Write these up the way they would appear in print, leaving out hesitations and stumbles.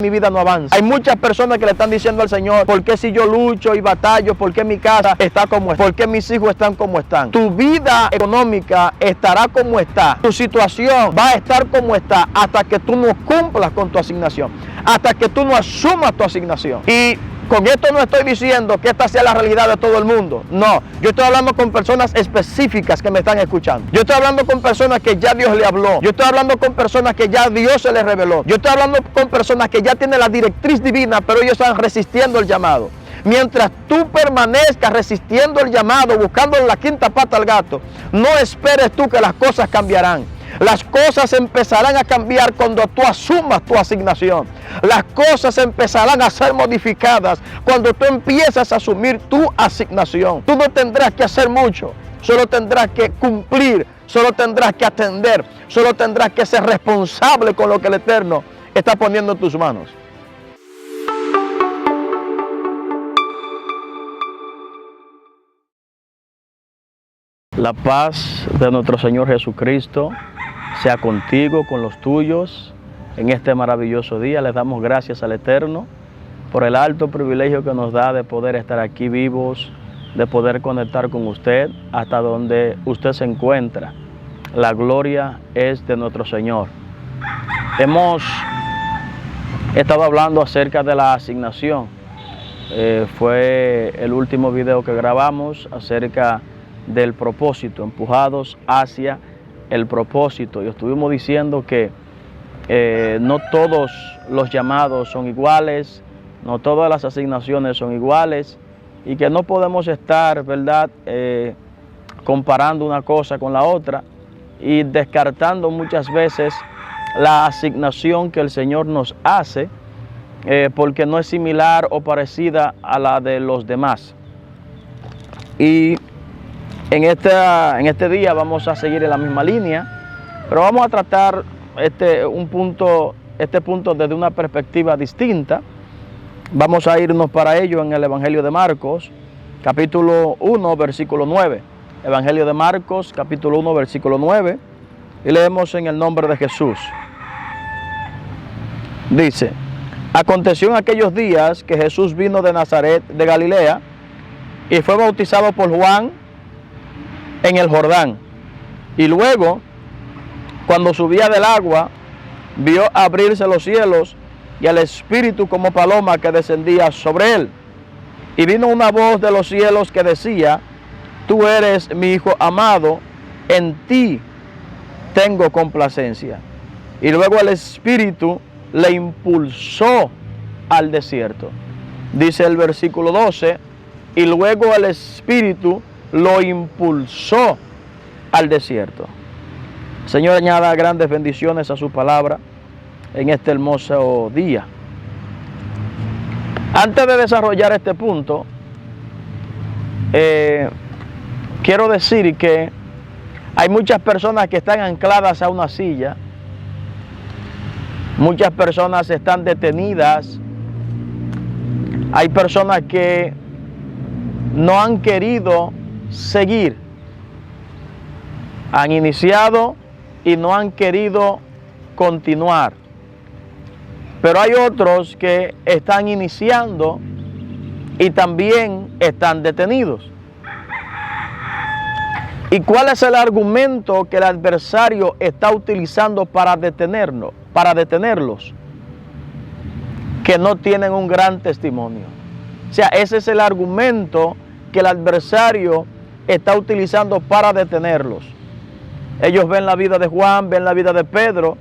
mi vida no avanza. Hay muchas personas que le están diciendo al Señor, ¿por qué si yo lucho y batallo? ¿Por qué mi casa está como está? ¿Por qué mis hijos están como están? Tu vida económica estará como está. Tu situación va a estar como está hasta que tú no cumplas con tu asignación, hasta que tú no asumas tu asignación. Y con esto no estoy diciendo que esta sea la realidad de todo el mundo. No, yo estoy hablando con personas específicas que me están escuchando. Yo estoy hablando con personas que ya Dios le habló. Yo estoy hablando con personas que ya Dios se les reveló. Yo estoy hablando con personas que ya tienen la directriz divina, pero ellos están resistiendo el llamado. Mientras tú permanezcas resistiendo el llamado, buscando la quinta pata al gato, no esperes tú que las cosas cambiarán. Las cosas empezarán a cambiar cuando tú asumas tu asignación. Las cosas empezarán a ser modificadas cuando tú empiezas a asumir tu asignación. Tú no tendrás que hacer mucho, solo tendrás que cumplir, solo tendrás que atender, solo tendrás que ser responsable con lo que el Eterno está poniendo en tus manos. La paz de nuestro Señor Jesucristo sea contigo, con los tuyos, en este maravilloso día. Les damos gracias al Eterno por el alto privilegio que nos da de poder estar aquí vivos, de poder conectar con usted hasta donde usted se encuentra. La gloria es de nuestro Señor. Hemos estado hablando acerca de la asignación. Fue el último video que grabamos acerca del propósito, empujados hacia el propósito. Y estuvimos diciendo que no todos los llamados son iguales, no todas las asignaciones son iguales, y que no podemos estar, ¿verdad?, comparando una cosa con la otra y descartando muchas veces la asignación que el Señor nos hace porque no es similar o parecida a la de los demás. Y en este día vamos a seguir en la misma línea, pero vamos a tratar este punto desde una perspectiva distinta. Vamos a irnos para ello en el Evangelio de Marcos, capítulo 1, versículo 9. Evangelio de Marcos, capítulo 1, versículo 9, y leemos en el nombre de Jesús. Dice: aconteció en aquellos días que Jesús vino de Nazaret de Galilea y fue bautizado por Juan en el Jordán. Y luego, cuando subía del agua, vio abrirse los cielos y al Espíritu como paloma que descendía sobre él. Y vino una voz de los cielos que decía: tú eres mi Hijo amado, en ti tengo complacencia. Y luego el Espíritu le impulsó al desierto. Dice el versículo 12, y luego el Espíritu lo impulsó al desierto. Señor, añada grandes bendiciones a su palabra en este hermoso día. Antes de desarrollar este punto, quiero decir que hay muchas personas que están ancladas a una silla, muchas personas están detenidas, hay personas que no han querido seguir, han iniciado y no han querido continuar, pero hay otros que están iniciando y también están detenidos. ¿Y cuál es el argumento que el adversario está utilizando para detenerlos? Que no tienen un gran testimonio. O sea, ese es el argumento que el adversario está utilizando para detenerlos. Ellos ven la vida de Juan, ven la vida de Pedro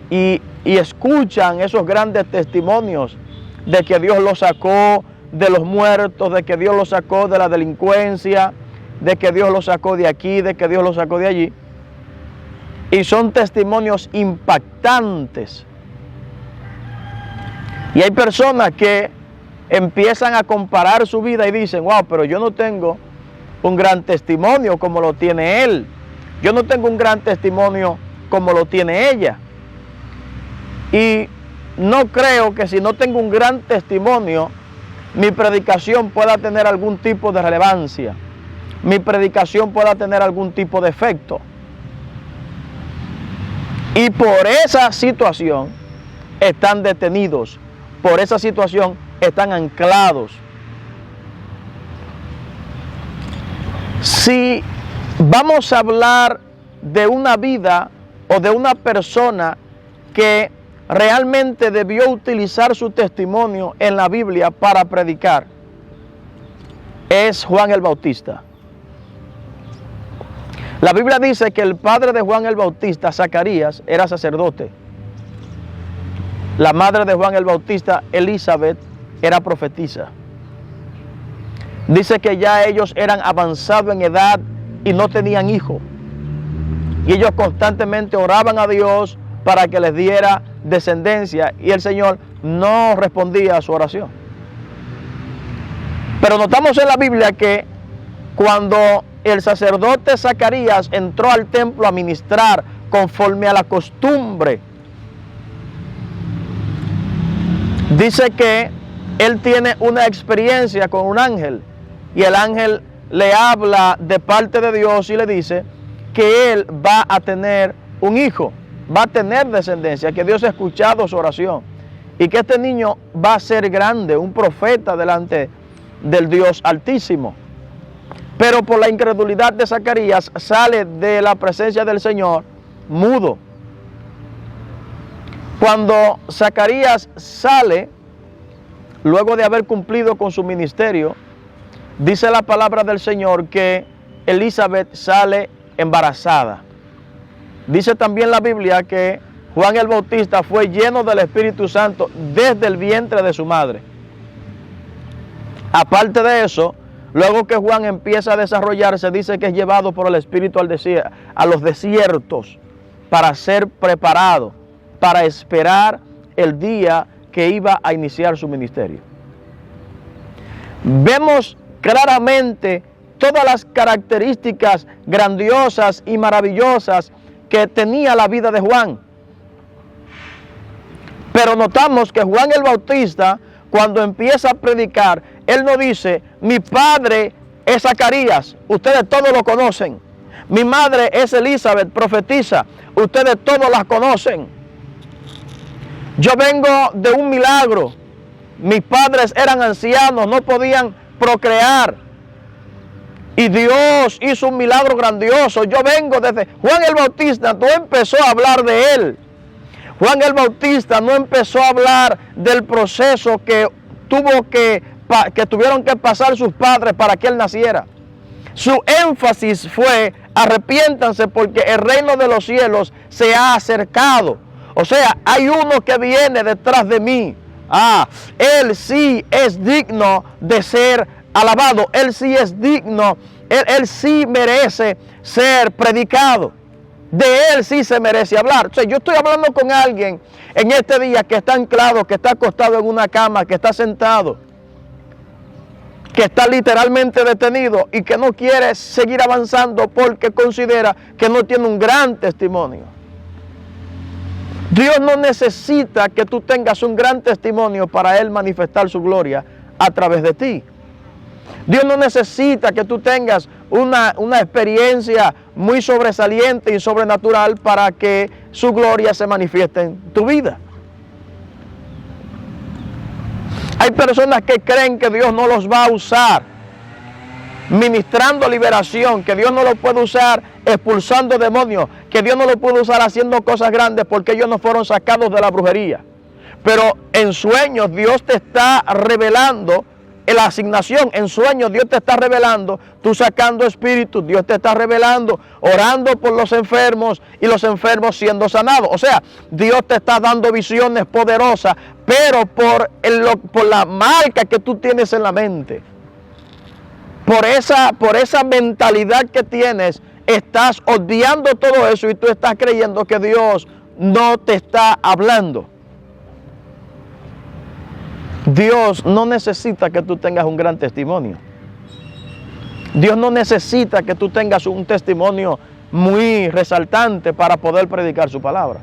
y escuchan esos grandes testimonios de que Dios los sacó de los muertos, de que Dios los sacó de la delincuencia, de que Dios los sacó de aquí, de que Dios los sacó de allí. Y son testimonios impactantes. Y hay personas que empiezan a comparar su vida y dicen: wow, pero yo no tengo un gran testimonio como lo tiene él. Yo no tengo un gran testimonio como lo tiene ella. Y no creo que si no tengo un gran testimonio, mi predicación pueda tener algún tipo de relevancia. Mi predicación pueda tener algún tipo de efecto. Y por esa situación están detenidos por esa situación están anclados. Si vamos a hablar de una vida o de una persona que realmente debió utilizar su testimonio en la Biblia para predicar, es Juan el Bautista. La Biblia dice que el padre de Juan el Bautista, Zacarías, era sacerdote. La madre de Juan el Bautista, Elizabeth, era profetisa. Dice que ya ellos eran avanzados en edad y no tenían hijos. Y ellos constantemente oraban a Dios para que les diera descendencia, y el Señor no respondía a su oración. Pero notamos en la Biblia que cuando el sacerdote Zacarías entró al templo a ministrar conforme a la costumbre, dice que él tiene una experiencia con un ángel, y el ángel le habla de parte de Dios y le dice que él va a tener un hijo, va a tener descendencia, que Dios ha escuchado su oración y que este niño va a ser grande, un profeta delante del Dios Altísimo. Pero por la incredulidad de Zacarías sale de la presencia del Señor mudo. Cuando Zacarías sale, luego de haber cumplido con su ministerio, dice la palabra del Señor que Elizabeth sale embarazada. Dice también la Biblia que Juan el Bautista fue lleno del Espíritu Santo desde el vientre de su madre. Aparte de eso, luego que Juan empieza a desarrollarse, dice que es llevado por el Espíritu a los desiertos para ser preparado, para esperar el día que iba a iniciar su ministerio. Vemos claramente todas las características grandiosas y maravillosas que tenía la vida de Juan. Pero notamos que Juan el Bautista, cuando empieza a predicar, él no dice: mi padre es Zacarías, ustedes todos lo conocen. Mi madre es Elizabeth, profetisa, ustedes todos la conocen. Yo vengo de un milagro. Mis padres eran ancianos, no podían procrear. Y Dios hizo un milagro grandioso. Yo vengo desde... Juan el Bautista no empezó a hablar de él. Juan el Bautista no empezó a hablar del proceso que tuvieron que pasar sus padres para que él naciera. Su énfasis fue: arrepiéntanse porque el reino de los cielos se ha acercado. O sea, hay uno que viene detrás de mí. Él sí es digno de ser alabado. Él sí es digno. Él sí merece ser predicado. De él sí se merece hablar. O sea, yo estoy hablando con alguien en este día que está anclado, que está acostado en una cama, que está sentado, que está literalmente detenido y que no quiere seguir avanzando porque considera que no tiene un gran testimonio. Dios no necesita que tú tengas un gran testimonio para Él manifestar su gloria a través de ti. Dios no necesita que tú tengas una experiencia muy sobresaliente y sobrenatural para que su gloria se manifieste en tu vida. Hay personas que creen que Dios no los va a usar ministrando liberación, que Dios no lo puede usar expulsando demonios, que Dios no lo puede usar haciendo cosas grandes porque ellos no fueron sacados de la brujería. Pero en sueños Dios te está revelando la asignación. En sueños Dios te está revelando, tú sacando espíritus, Dios te está revelando, orando por los enfermos y los enfermos siendo sanados. O sea, Dios te está dando visiones poderosas, pero por la marca que tú tienes en la mente. Por esa mentalidad que tienes, estás odiando todo eso y tú estás creyendo que Dios no te está hablando. Dios no necesita que tú tengas un gran testimonio. Dios no necesita que tú tengas un testimonio muy resaltante para poder predicar su palabra.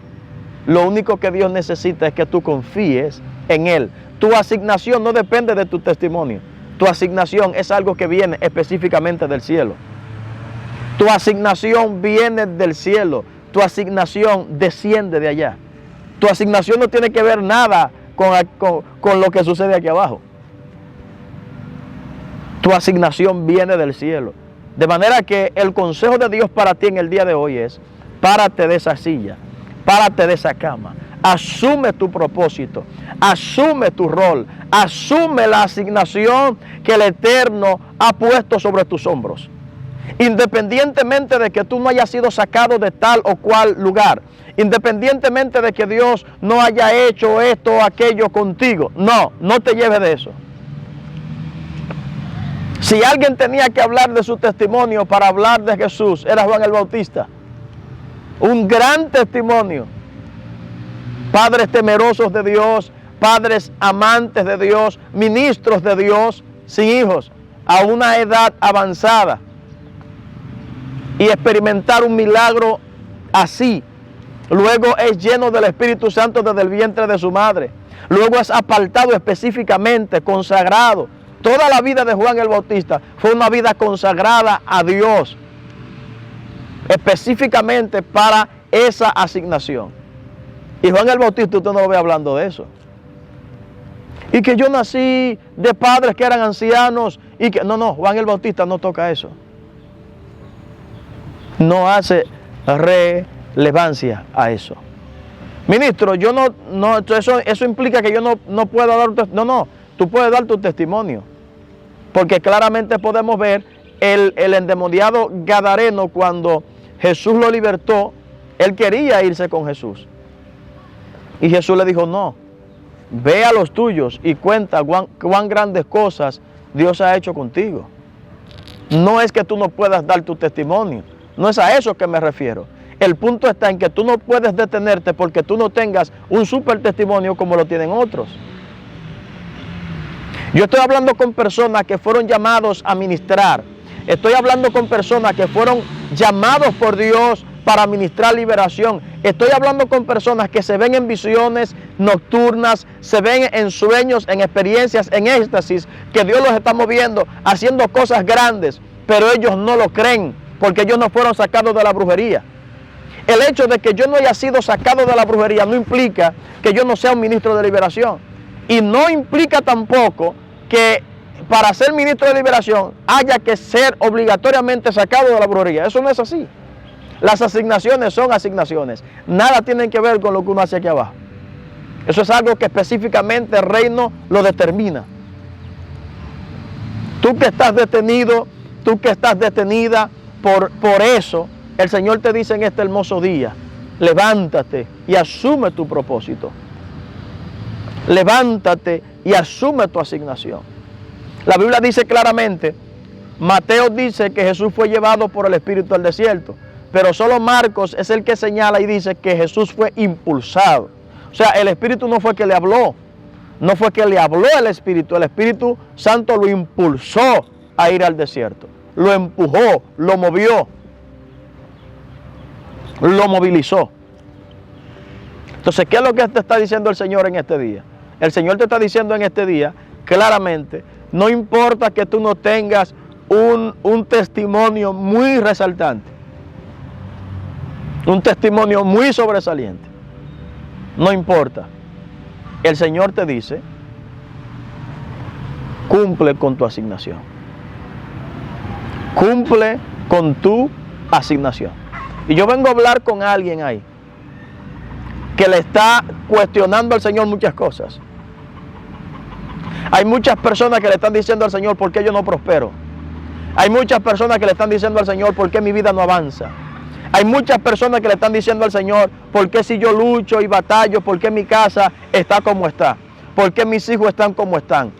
Lo único que Dios necesita es que tú confíes en Él. Tu asignación no depende de tu testimonio. Tu asignación es algo que viene específicamente del cielo. Tu asignación viene del cielo. Tu asignación desciende de allá. Tu asignación no tiene que ver nada con lo que sucede aquí abajo. Tu asignación viene del cielo. De manera que el consejo de Dios para ti en el día de hoy es: párate de esa silla, párate de esa cama, asume tu propósito, asume tu rol, asume la asignación que el Eterno ha puesto sobre tus hombros. Independientemente de que tú no hayas sido sacado de tal o cual lugar, independientemente de que Dios no haya hecho esto o aquello contigo, no te lleves de eso. Si alguien tenía que hablar de su testimonio para hablar de Jesús, era Juan el Bautista. Un gran testimonio. Padres temerosos de Dios, padres amantes de Dios, ministros de Dios, sin hijos, a una edad avanzada. Y experimentar un milagro así. Luego es lleno del Espíritu Santo desde el vientre de su madre. Luego es apartado específicamente, consagrado. Toda la vida de Juan el Bautista fue una vida consagrada a Dios, específicamente para esa asignación. Y Juan el Bautista, usted no lo ve hablando de eso. Y que yo nací de padres que eran ancianos y que... No, Juan el Bautista no toca eso. No hace relevancia a eso. Ministro, yo eso implica que yo no puedo dar un testimonio. No, tú puedes dar tu testimonio. Porque claramente podemos ver el endemoniado gadareno, cuando Jesús lo libertó, él quería irse con Jesús. Y Jesús le dijo: no, ve a los tuyos y cuenta cuán grandes cosas Dios ha hecho contigo. No es que tú no puedas dar tu testimonio, no es a eso que me refiero. El punto está en que tú no puedes detenerte porque tú no tengas un super testimonio como lo tienen otros. Yo estoy hablando con personas que fueron llamados a ministrar. Estoy hablando con personas que fueron llamados por Dios para ministrar liberación. Estoy hablando con personas que se ven en visiones nocturnas, se ven en sueños, en experiencias, en éxtasis, que Dios los está moviendo, haciendo cosas grandes, pero ellos no lo creen, porque ellos no fueron sacados de la brujería. El hecho de que yo no haya sido sacado de la brujería no implica que yo no sea un ministro de liberación. Y no implica tampoco que para ser ministro de liberación haya que ser obligatoriamente sacado de la brujería. Eso no es así. Las asignaciones son asignaciones. Nada tienen que ver con lo que uno hace aquí abajo. Eso es algo que específicamente el reino lo determina. Tú que estás detenido, tú que estás detenida por eso, el Señor te dice en este hermoso día: levántate y asume tu propósito. Levántate y asume tu asignación. La Biblia dice claramente, Mateo dice que Jesús fue llevado por el Espíritu al desierto, pero solo Marcos es el que señala y dice que Jesús fue impulsado. O sea, el Espíritu no fue que le habló, no fue que le habló el Espíritu Santo lo impulsó a ir al desierto, lo empujó, lo movió, lo movilizó. Entonces, ¿qué es lo que te está diciendo el Señor en este día? El Señor te está diciendo en este día, claramente, no importa que tú no tengas un testimonio muy resaltante, un testimonio muy sobresaliente, no importa. El Señor te dice, cumple con tu asignación. Cumple con tu asignación. Y yo vengo a hablar con alguien ahí que le está cuestionando al Señor muchas cosas. Hay muchas personas que le están diciendo al Señor: ¿por qué yo no prospero? Hay muchas personas que le están diciendo al Señor: ¿por qué mi vida no avanza? Hay muchas personas que le están diciendo al Señor: ¿por qué si yo lucho y batallo? ¿Por qué mi casa está como está? ¿Por qué mis hijos están como están?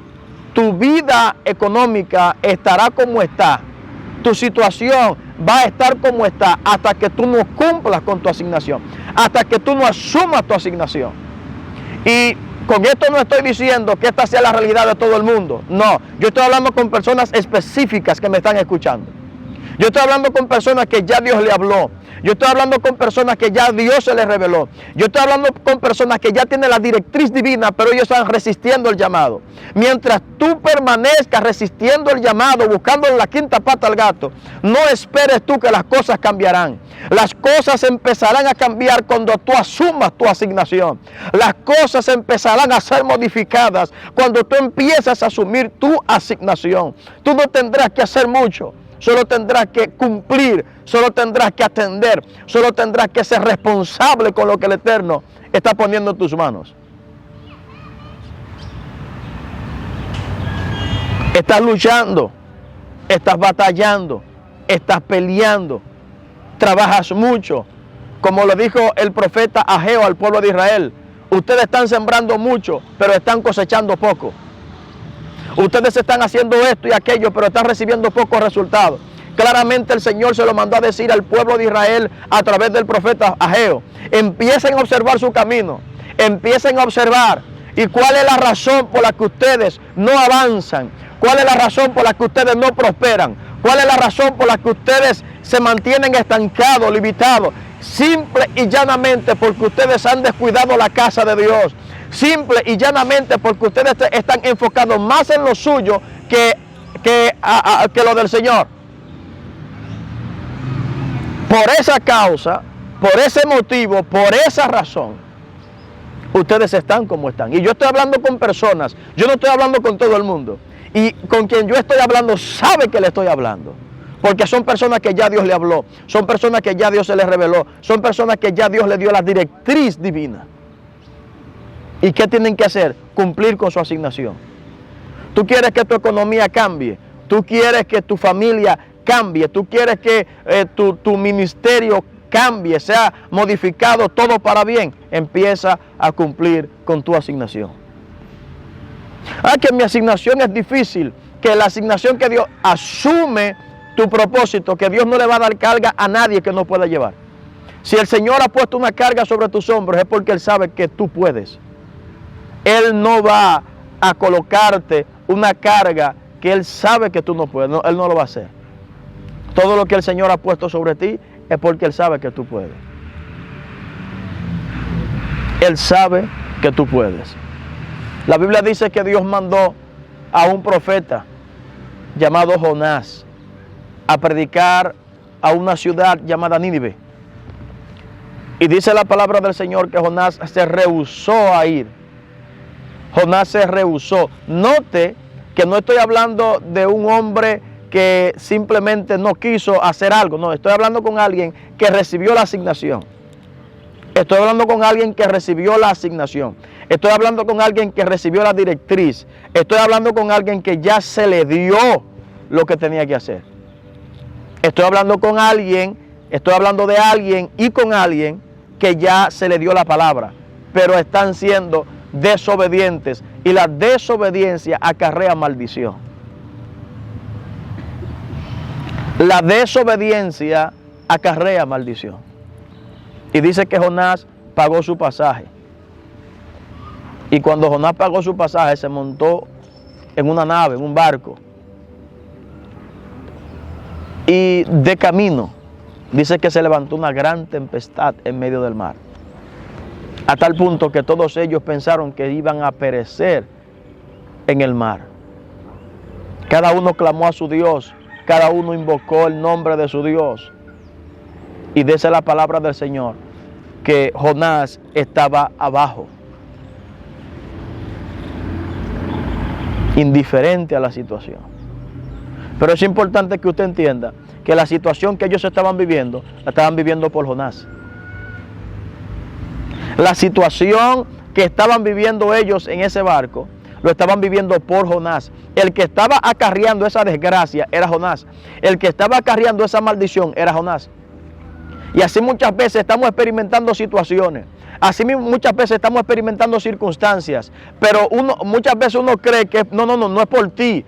Tu vida económica estará como está. Tu situación va a estar como está hasta que tú no cumplas con tu asignación, hasta que tú no asumas tu asignación. Y con esto no estoy diciendo que esta sea la realidad de todo el mundo. No, yo estoy hablando con personas específicas que me están escuchando. Yo estoy hablando con personas que ya Dios le habló. Yo estoy hablando con personas que ya Dios se les reveló. Yo estoy hablando con personas que ya tienen la directriz divina, pero ellos están resistiendo el llamado. Mientras tú permanezcas resistiendo el llamado, buscando la quinta pata al gato, no esperes tú que las cosas cambiarán. Las cosas empezarán a cambiar cuando tú asumas tu asignación. Las cosas empezarán a ser modificadas cuando tú empiezas a asumir tu asignación. Tú no tendrás que hacer mucho. Solo tendrás que cumplir, solo tendrás que atender, solo tendrás que ser responsable con lo que el Eterno está poniendo en tus manos. Estás luchando, estás batallando, estás peleando, trabajas mucho. Como lo dijo el profeta Ageo al pueblo de Israel, ustedes están sembrando mucho, pero están cosechando poco. Ustedes están haciendo esto y aquello, pero están recibiendo pocos resultados. Claramente el Señor se lo mandó a decir al pueblo de Israel a través del profeta Ageo. Empiecen a observar su camino. Empiecen a observar. ¿Y cuál es la razón por la que ustedes no avanzan? ¿Cuál es la razón por la que ustedes no prosperan? ¿Cuál es la razón por la que ustedes se mantienen estancados, limitados? Simple y llanamente porque ustedes han descuidado la casa de Dios. Simple y llanamente porque ustedes están enfocados más en lo suyo que lo del Señor. Por esa causa, por ese motivo, por esa razón, ustedes están como están. Y yo estoy hablando con personas, yo no estoy hablando con todo el mundo. Y con quien yo estoy hablando sabe que le estoy hablando. Porque son personas que ya Dios le habló, son personas que ya Dios se les reveló, son personas que ya Dios le dio la directriz divina. ¿Y qué tienen que hacer? Cumplir con su asignación. Tú quieres que tu economía cambie, tú quieres que tu familia cambie, tú quieres que tu ministerio cambie, sea modificado todo para bien. Empieza a cumplir con tu asignación. Que mi asignación es difícil, que la asignación que Dios asume tu propósito, que Dios no le va a dar carga a nadie que no pueda llevar. Si el Señor ha puesto una carga sobre tus hombros es porque Él sabe que tú puedes. Él no va a colocarte una carga que Él sabe que tú no puedes. No, Él no lo va a hacer. Todo lo que el Señor ha puesto sobre ti es porque Él sabe que tú puedes. Él sabe que tú puedes. La Biblia dice que Dios mandó a un profeta llamado Jonás a predicar a una ciudad llamada Nínive. Y dice la palabra del Señor que Jonás se rehusó a ir. Jonás se rehusó. Note que no estoy hablando de un hombre que simplemente no quiso hacer algo. No, estoy hablando con alguien que recibió la asignación. Estoy hablando con alguien que recibió la asignación. Estoy hablando con alguien que recibió la directriz. Estoy hablando con alguien que ya se le dio lo que tenía que hacer. Estoy hablando con alguien, estoy hablando de alguien y con alguien que ya se le dio la palabra, pero están siendo desobedientes y la desobediencia acarrea maldición. La desobediencia acarrea maldición. Y dice que Jonás pagó su pasaje. Y cuando Jonás pagó su pasaje se montó en una nave, en un barco. Y de camino dice que se levantó una gran tempestad en medio del mar. A tal punto que todos ellos pensaron que iban a perecer en el mar. Cada uno clamó a su Dios, cada uno invocó el nombre de su Dios. Y dice la palabra del Señor que Jonás estaba abajo, indiferente a la situación. Pero es importante que usted entienda que la situación que ellos estaban viviendo, la estaban viviendo por Jonás. La situación que estaban viviendo ellos en ese barco, lo estaban viviendo por Jonás. El que estaba acarreando esa desgracia era Jonás. El que estaba acarreando esa maldición era Jonás. Y así muchas veces estamos experimentando situaciones. Así muchas veces estamos experimentando circunstancias. Pero muchas veces uno cree que no es por ti.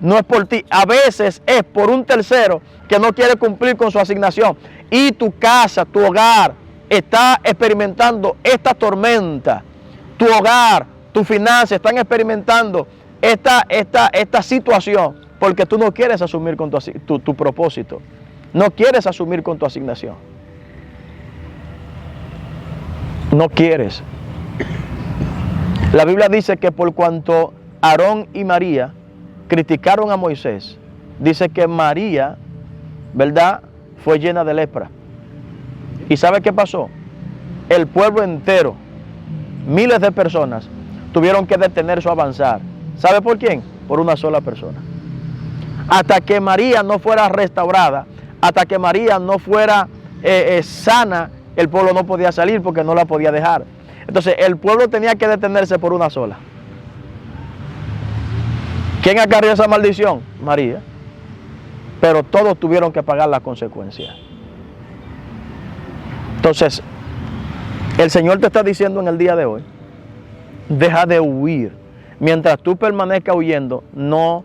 No es por ti. A veces es por un tercero que no quiere cumplir con su asignación. Y tu casa, tu hogar está experimentando esta tormenta. Tu hogar, tus finanzas están experimentando esta situación Porque tú no quieres asumir con tu propósito. No quieres asumir con tu asignación. No quieres. La Biblia dice que por cuanto Aarón y María criticaron a Moisés, dice que María, ¿verdad?, fue llena de lepra. ¿Y sabe qué pasó? El pueblo entero, miles de personas, tuvieron que detener su avanzar. ¿Sabe por quién? Por una sola persona. Hasta que María no fuera restaurada, hasta que María no fuera sana, el pueblo no podía salir porque no la podía dejar. Entonces el pueblo tenía que detenerse por una sola. ¿Quién acarreó esa maldición? María. Pero todos tuvieron que pagar las consecuencias. Entonces, el Señor te está diciendo en el día de hoy, deja de huir. Mientras tú permanezcas huyendo, no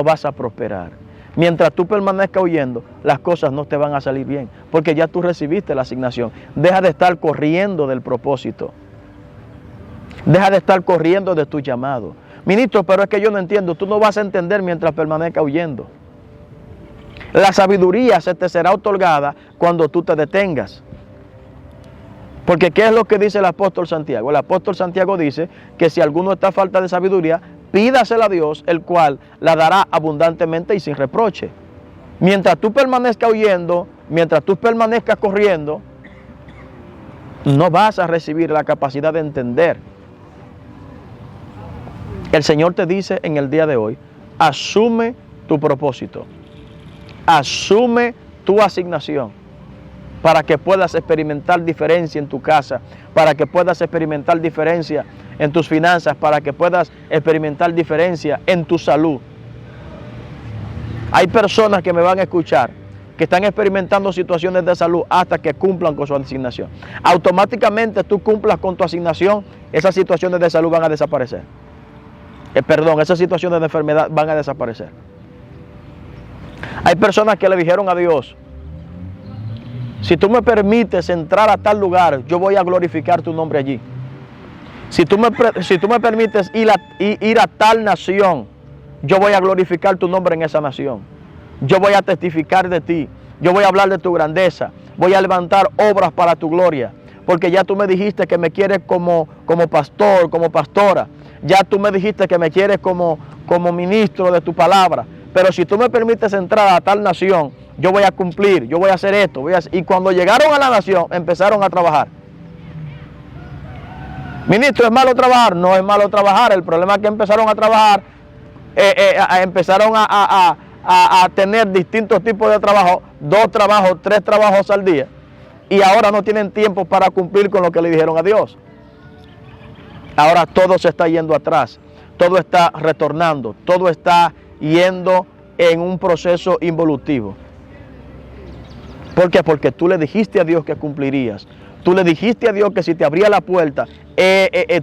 vas a prosperar. Mientras tú permanezcas huyendo, las cosas no te van a salir bien, porque ya tú recibiste la asignación. Deja de estar corriendo del propósito. Deja de estar corriendo de tu llamado. Ministro, pero es que yo no entiendo. Tú no vas a entender mientras permanezcas huyendo. La sabiduría se te será otorgada cuando tú te detengas. Porque ¿qué es lo que dice el apóstol Santiago? El apóstol Santiago dice que si alguno está a falta de sabiduría, pídasela a Dios, el cual la dará abundantemente y sin reproche. Mientras tú permanezcas huyendo, mientras tú permanezcas corriendo, no vas a recibir la capacidad de entender. El Señor te dice en el día de hoy, asume tu propósito, asume tu asignación, para que puedas experimentar diferencia en tu casa, para que puedas experimentar diferencia en tus finanzas, para que puedas experimentar diferencia en tu salud. Hay personas que me van a escuchar que están experimentando situaciones de salud hasta que cumplan con su asignación. Automáticamente tú cumplas con tu asignación, esas situaciones de salud van a desaparecer. Esas situaciones de enfermedad van a desaparecer. Hay personas que le dijeron a Dios, si tú me permites entrar a tal lugar, yo voy a glorificar tu nombre allí. Si tú me permites ir a tal nación, yo voy a glorificar tu nombre en esa nación. Yo voy a testificar de ti. Yo voy a hablar de tu grandeza. Voy a levantar obras para tu gloria. Porque ya tú me dijiste que me quieres como pastor, como pastora. Ya tú me dijiste que me quieres como ministro de tu palabra. Pero si tú me permites entrar a tal nación, yo voy a cumplir, yo voy a hacer esto. Y cuando llegaron a la nación, empezaron a trabajar. Ministro, ¿es malo trabajar? No es malo trabajar. El problema es que empezaron a trabajar, empezaron a tener distintos tipos de trabajo, 2 trabajos, 3 trabajos al día. Y ahora no tienen tiempo para cumplir con lo que le dijeron a Dios. Ahora todo se está yendo atrás, todo está retornando, todo está yendo en un proceso involutivo. ¿Por qué? Porque tú le dijiste a Dios que cumplirías. Tú le dijiste a Dios que si te abría la puerta,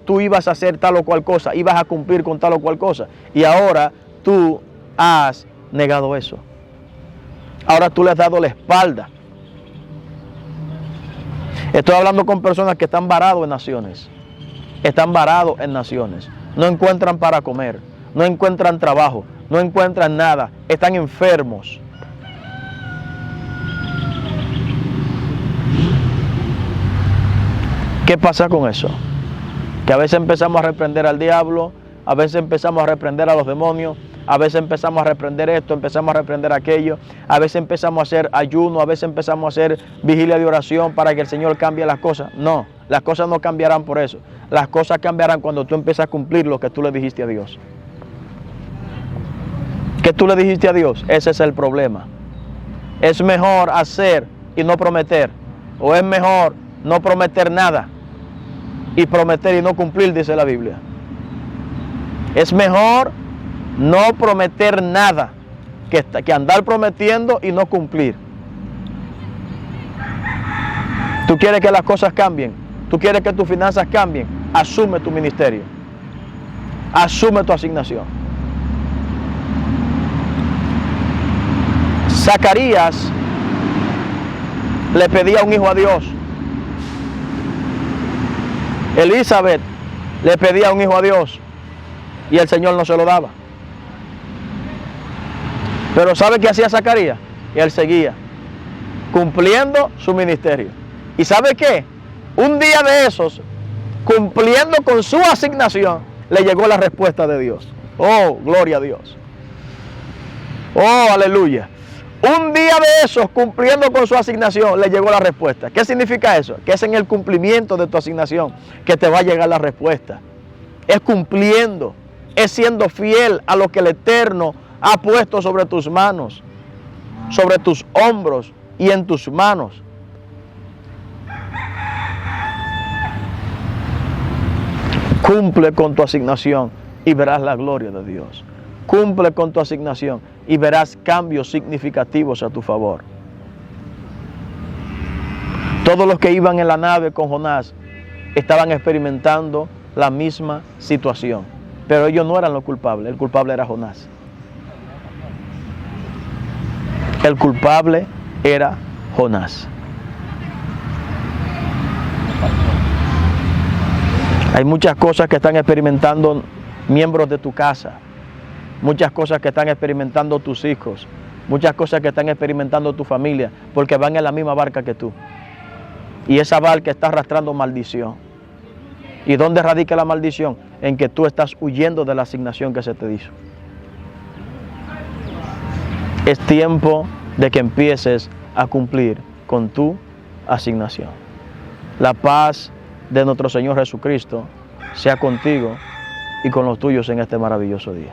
tú ibas a hacer tal o cual cosa, ibas a cumplir con tal o cual cosa. Y ahora tú has negado eso. Ahora tú le has dado la espalda. Estoy hablando con personas que están varados en naciones. Están varados en naciones. No encuentran para comer, no encuentran trabajo, no encuentran nada. Están enfermos. ¿Qué pasa con eso? Que a veces empezamos a reprender al diablo, a veces empezamos a reprender a los demonios, a veces empezamos a reprender esto, empezamos a reprender aquello, a veces empezamos a hacer ayuno, a veces empezamos a hacer vigilia de oración para que el Señor cambie las cosas. No, las cosas no cambiarán por eso. Las cosas cambiarán cuando tú empiezas a cumplir lo que tú le dijiste a Dios. ¿Qué tú le dijiste a Dios? Ese es el problema. Es mejor hacer y no prometer, o es mejor no prometer nada y prometer y no cumplir, dice la Biblia. Es mejor no prometer nada que andar prometiendo y no cumplir. Tú quieres que las cosas cambien, tú quieres que tus finanzas cambien, asume tu ministerio, asume tu asignación. Zacarías le pedía un hijo a Dios. Elizabeth le pedía un hijo a Dios y el Señor no se lo daba. Pero ¿sabe qué hacía Zacarías? Él seguía cumpliendo su ministerio. ¿Y sabe qué? Un día de esos, cumpliendo con su asignación, le llegó la respuesta de Dios. Oh, gloria a Dios. Oh, aleluya. Un día de esos, cumpliendo con su asignación, le llegó la respuesta. ¿Qué significa eso? Que es en el cumplimiento de tu asignación que te va a llegar la respuesta. Es cumpliendo, es siendo fiel a lo que el Eterno ha puesto sobre tus manos, sobre tus hombros y en tus manos. Cumple con tu asignación y verás la gloria de Dios. Cumple con tu asignación y verás cambios significativos a tu favor. Todos los que iban en la nave con Jonás estaban experimentando la misma situación, pero ellos no eran los culpables, el culpable era Jonás. El culpable era Jonás. Hay muchas cosas que están experimentando miembros de tu casa, muchas cosas que están experimentando tus hijos, muchas cosas que están experimentando tu familia, porque van en la misma barca que tú. Y esa barca está arrastrando maldición. ¿Y dónde radica la maldición? En que tú estás huyendo de la asignación que se te hizo. Es tiempo de que empieces a cumplir con tu asignación. La paz de nuestro Señor Jesucristo sea contigo y con los tuyos en este maravilloso día.